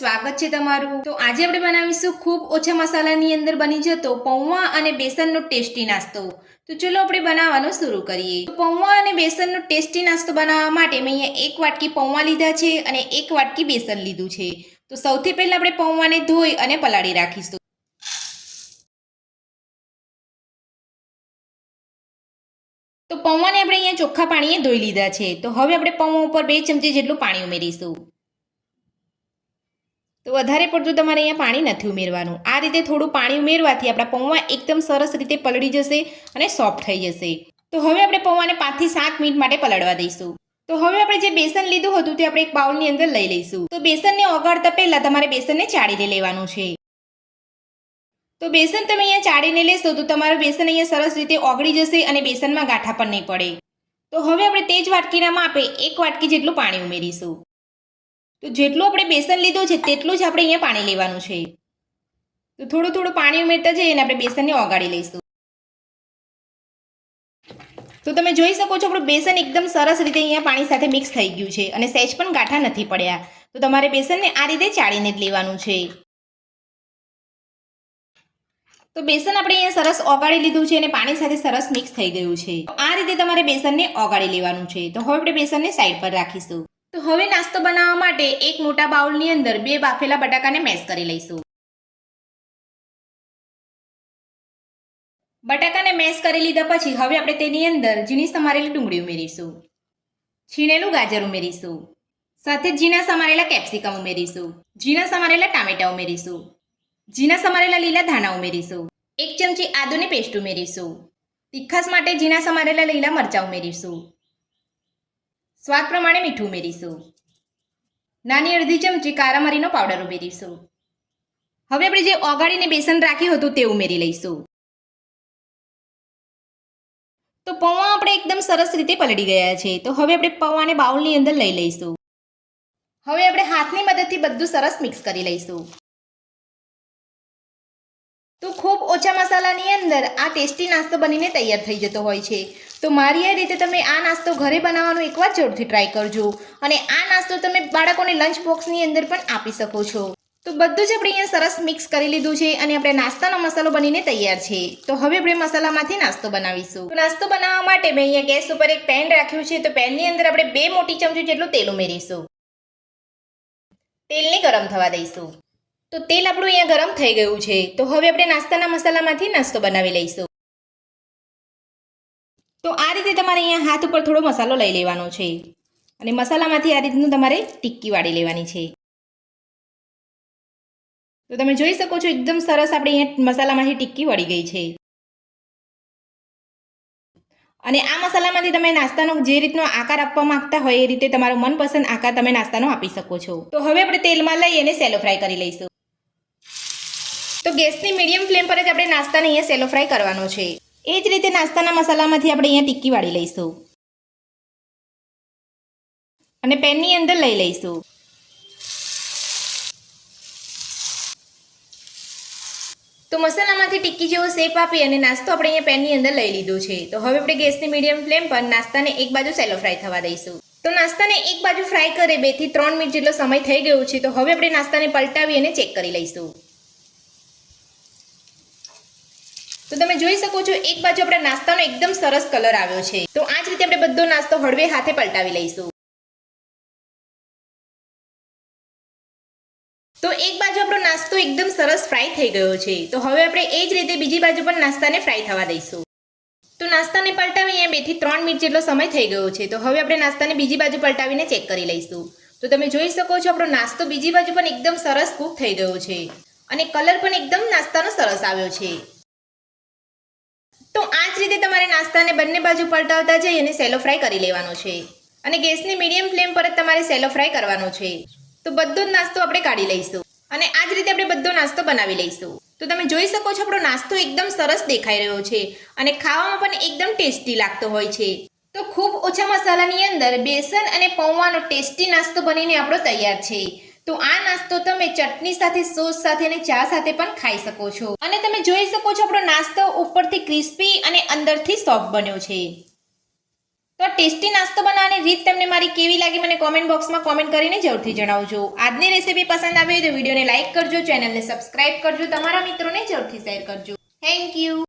સ્વાગત છે તમારું। તો આજે આપણે બનાવીશું ખૂબ ઓછા મસાલાની અંદર બની જતો પૌવા અને બેસનનો ટેસ્ટી નાસ્તો। તો ચલો આપણે બનાવવાનું શરૂ કરીએ। તો પૌવા અને બેસનનો ટેસ્ટી નાસ્તો બનાવવા માટે મેં અહીંયા 1 વાટકી પૌવા લીધા છે અને 1 વાટકી બેસન લીધું છે। તો સૌથી પહેલા આપણે પૌવાને ધોઈ અને પલાળી રાખીશું। તો પૌવાને આપણે અહીંયા ચોખ્ખા પાણીએ ધોઈ લીધા છે। તો હવે આપણે પૌવા ઉપર 2 ચમચી જેટલું પાણી ઉમેરીશું। તો વધારે પડતું તમારે અહીંયા પાણી નથી ઉમેરવાનું। આ રીતે થોડું પાણી ઉમેરવાથી આપણા પૌવા એકદમ સરસ રીતે પલળી જશે અને સોફ્ટ થઈ જશે। તો હવે આપણે પૌવાને 5 થી 7 મિનિટ માટે પલળવા દઈશું। તો હવે આપણે જે બેસન લીધું હતું તે આપણે એક બાઉલની અંદર લઈ લઈશું। તો બેસનને ઓગાળતા પહેલા તમારે બેસનને ચાળીને લેવાનું છે। તો બેસન તમે અહીંયા ચાળીને લેશો તો તમારું બેસન અહીંયા સરસ રીતે ઓગળી જશે અને બેસનમાં ગાંઠા પણ નહીં પડે। તો હવે આપણે તે જ વાટકીના માપે 1 વાટકી જેટલું પાણી ઉમેરીશું। તો જેટલું આપણે બેસન લીધું છે તેટલું જ આપણે અહીંયા પાણી લેવાનું છે। તો થોડું થોડું પાણી ઉમેરતા જઈએ અને આપણે બેસનને ઓગાળી લઈશું। તો તમે જોઈ શકો છો આપણું બેસન એકદમ સરસ રીતે અહીંયા પાણી સાથે મિક્સ થઈ ગયું છે અને સહેજ પણ ગાંઠા નથી પડ્યા। તો તમારે બેસનને આ રીતે ચાળીને જ લેવાનું છે। તો બેસન આપણે અહીંયા સરસ ઓગાળી લીધું છે અને પાણી સાથે સરસ મિક્સ થઈ ગયું છે। તો આ રીતે તમારે બેસનને ઓગાળી લેવાનું છે। તો હવે આપણે બેસનને સાઈડ પર રાખીશું। તો હવે નાસ્તો બનાવવા માટે એક મોટા બાઉલની અંદર 2 બાફેલા બટાકાને મેશ કરી લઈશું। બટાકાને મેશ કરી લીધા પછી હવે આપણે તેની અંદર ઝીણી સમારેલી ડુંગળી ઉમેરીશું, છીણેલું ગાજર ઉમેરીશું, સાથે જ ઝીણા સમારેલા કેપ્સિકમ ઉમેરીશું, ઝીણા સમારેલા ટામેટા ઉમેરીશું, ઝીણા સમારેલા લીલા ધાણા ઉમેરીશું, 1 ચમચી આદુની પેસ્ટ ઉમેરીશું, તીખાસ માટે ઝીણા સમારેલા લીલા મરચાં ઉમેરીશું, સ્વાદ પ્રમાણે મીઠું ઉમેરીશું, નાની અડધી ચમચી કાળા મરીનો પાવડર ઉમેરીશું। હવે આપણે જે ઓગાળીને બેસન રાખ્યું હતું તે ઉમેરી લઈશું। તો પૌવા આપણે એકદમ સરસ રીતે પલળી ગયા છે। તો હવે આપણે પૌવાને બાઉલની અંદર લઈ લઈશું। હવે આપણે હાથની મદદથી બધું સરસ મિક્સ કરી લઈશું। તો ખૂબ ઓછા મસાલાની અંદર આ ટેસ્ટી નાસ્તો બનીને તૈયાર થઈ જતો હોય છે। તો મારી આ રીતે તમે આ નાસ્તો ઘરે બનાવવાનો એકવાર જરૂરથી ટ્રાય કરજો અને આ નાસ્તો તમે બાળકોને લંચ બોક્સની અંદર પણ આપી શકો છો। તો બધું જ આપણે અહીંયા સરસ મિક્સ કરી લીધું છે અને આપણે નાસ્તાનો મસાલો બનીને તૈયાર છે। તો હવે આપણે મસાલામાંથી નાસ્તો બનાવીશું। તો નાસ્તો બનાવવા માટે મેં અહીંયા ગેસ ઉપર એક પેન રાખ્યું છે। તો પેનની અંદર આપણે 2 મોટી ચમચી જેટલું તેલ ઉમેરીશું। તેલને ગરમ થવા દઈશું। તો તેલ આપણું અહીંયા ગરમ થઈ ગયું છે। તો હવે આપણે નાસ્તાના મસાલામાંથી નાસ્તો બનાવી લઈશું। તો આ રીતે તમારે અહીંયા હાથ ઉપર થોડો મસાલો લઈ લેવાનો છે અને મસાલામાંથી આ રીતનું તમારે ટિક્કી વાળી લેવાની છે। તો તમે જોઈ શકો છો એકદમ સરસ આપણે અહીંયા મસાલામાંથી ટિક્કી વળી ગઈ છે અને આ મસાલામાંથી તમે નાસ્તાનો જે રીતનો આકાર આપવા માંગતા હોય એ રીતે તમારો મનપસંદ આકાર તમે નાસ્તાનો આપી શકો છો। તો હવે આપણે તેલમાં લઈ અને સેલો ફ્રાય કરી લઈશું। તો ગેસની મીડિયમ ફ્લેમ પર જ આપણે નાસ્તાને અહીંયા સેલો ફ્રાય કરવાનો છે। એ જ રીતે નાસ્તાના મસાલામાંથી આપણે અહીંયા ટિક્કી વાળી લઈશું અને પેનની અંદર લઈ લઈશું। તો મસાલામાંથી ટિક્કી જેવો શેપ આપી અને નાસ્તો આપણે અહીંયા પેનની અંદર લઈ લીધો છે। તો હવે આપણે ગેસની મીડિયમ ફ્લેમ પર નાસ્તાને એક બાજુ સેલો ફ્રાય થવા દઈશું। તો નાસ્તાને એક બાજુ ફ્રાય કરે 2 થી 3 મિનિટ જેટલો સમય થઈ ગયો છે। તો હવે આપણે નાસ્તાને પલટાવી અને ચેક કરી લઈશું। તો તમે જોઈ શકો છો એક બાજુ આપણા નાસ્તાનો એકદમ સરસ કલર આવ્યો છે। તો આ જ રીતે આપણે બધો નાસ્તો હળવે હાથે પલટાવી લઈશું। તો એક બાજુ આપણો નાસ્તો એકદમ સરસ ફ્રાય થઈ ગયો છે। તો હવે આપણે એ જ રીતે બીજી બાજુ પણ નાસ્તાને ફ્રાય થવા દઈશું। તો નાસ્તાને પલટાવી અહીંયા 2 થી 3 મિનિટ જેટલો સમય થઈ ગયો છે। તો હવે આપણે નાસ્તાને બીજી બાજુ પલટાવીને ચેક કરી લઈશું। તો તમે જોઈ શકો છો આપણો નાસ્તો બીજી બાજુ પણ એકદમ સરસ કૂક થઈ ગયો છે અને કલર પણ એકદમ નાસ્તાનો સરસ આવ્યો છે। તો આ જ રીતે તમારે નાસ્તાને બંને બાજુ પલટાવતા જઈ અને સેલો ફ્રાય કરી લેવાનો છે અને ગેસની મીડિયમ ફ્લેમ પર જ તમારે સેલો ફ્રાય કરવાનો છે। તો બધો જ નાસ્તો આપણે કાઢી લઈશું અને આ જ રીતે આપણે બધો નાસ્તો બનાવી લઈશું। તો તમે જોઈ શકો છો આપણો નાસ્તો એકદમ સરસ દેખાઈ રહ્યો છે અને ખાવામાં પણ એકદમ ટેસ્ટી લાગતો હોય છે। તો ખૂબ ઓછા મસાલાની અંદર બેસન અને પૌવાનો ટેસ્ટી નાસ્તો બનીને આપણો તૈયાર છે। તો આ નાસ્તો તમે ચટણી સાથે, સોસ સાથે અને ચા સાથે પણ ખાઈ શકો છો અને તમે જોઈ શકો છો આપણો નાસ્તો ઉપરથી ક્રિસ્પી અને અંદરથી સોફ્ટ બન્યો છે। તો ટેસ્ટી નાસ્તો બનાવવાની રીત તમને મારી કેવી લાગી મને કોમેન્ટ બોક્સમાં કોમેન્ટ કરીને જરૂરથી જણાવજો. આજની રેસીપી પસંદ આવી હોય તો વિડીયોને લાઇક કરજો, ચેનલને સબસ્ક્રાઇબ કરજો, તમારા મિત્રોને જરૂરથી શેર કરજો. Thank you.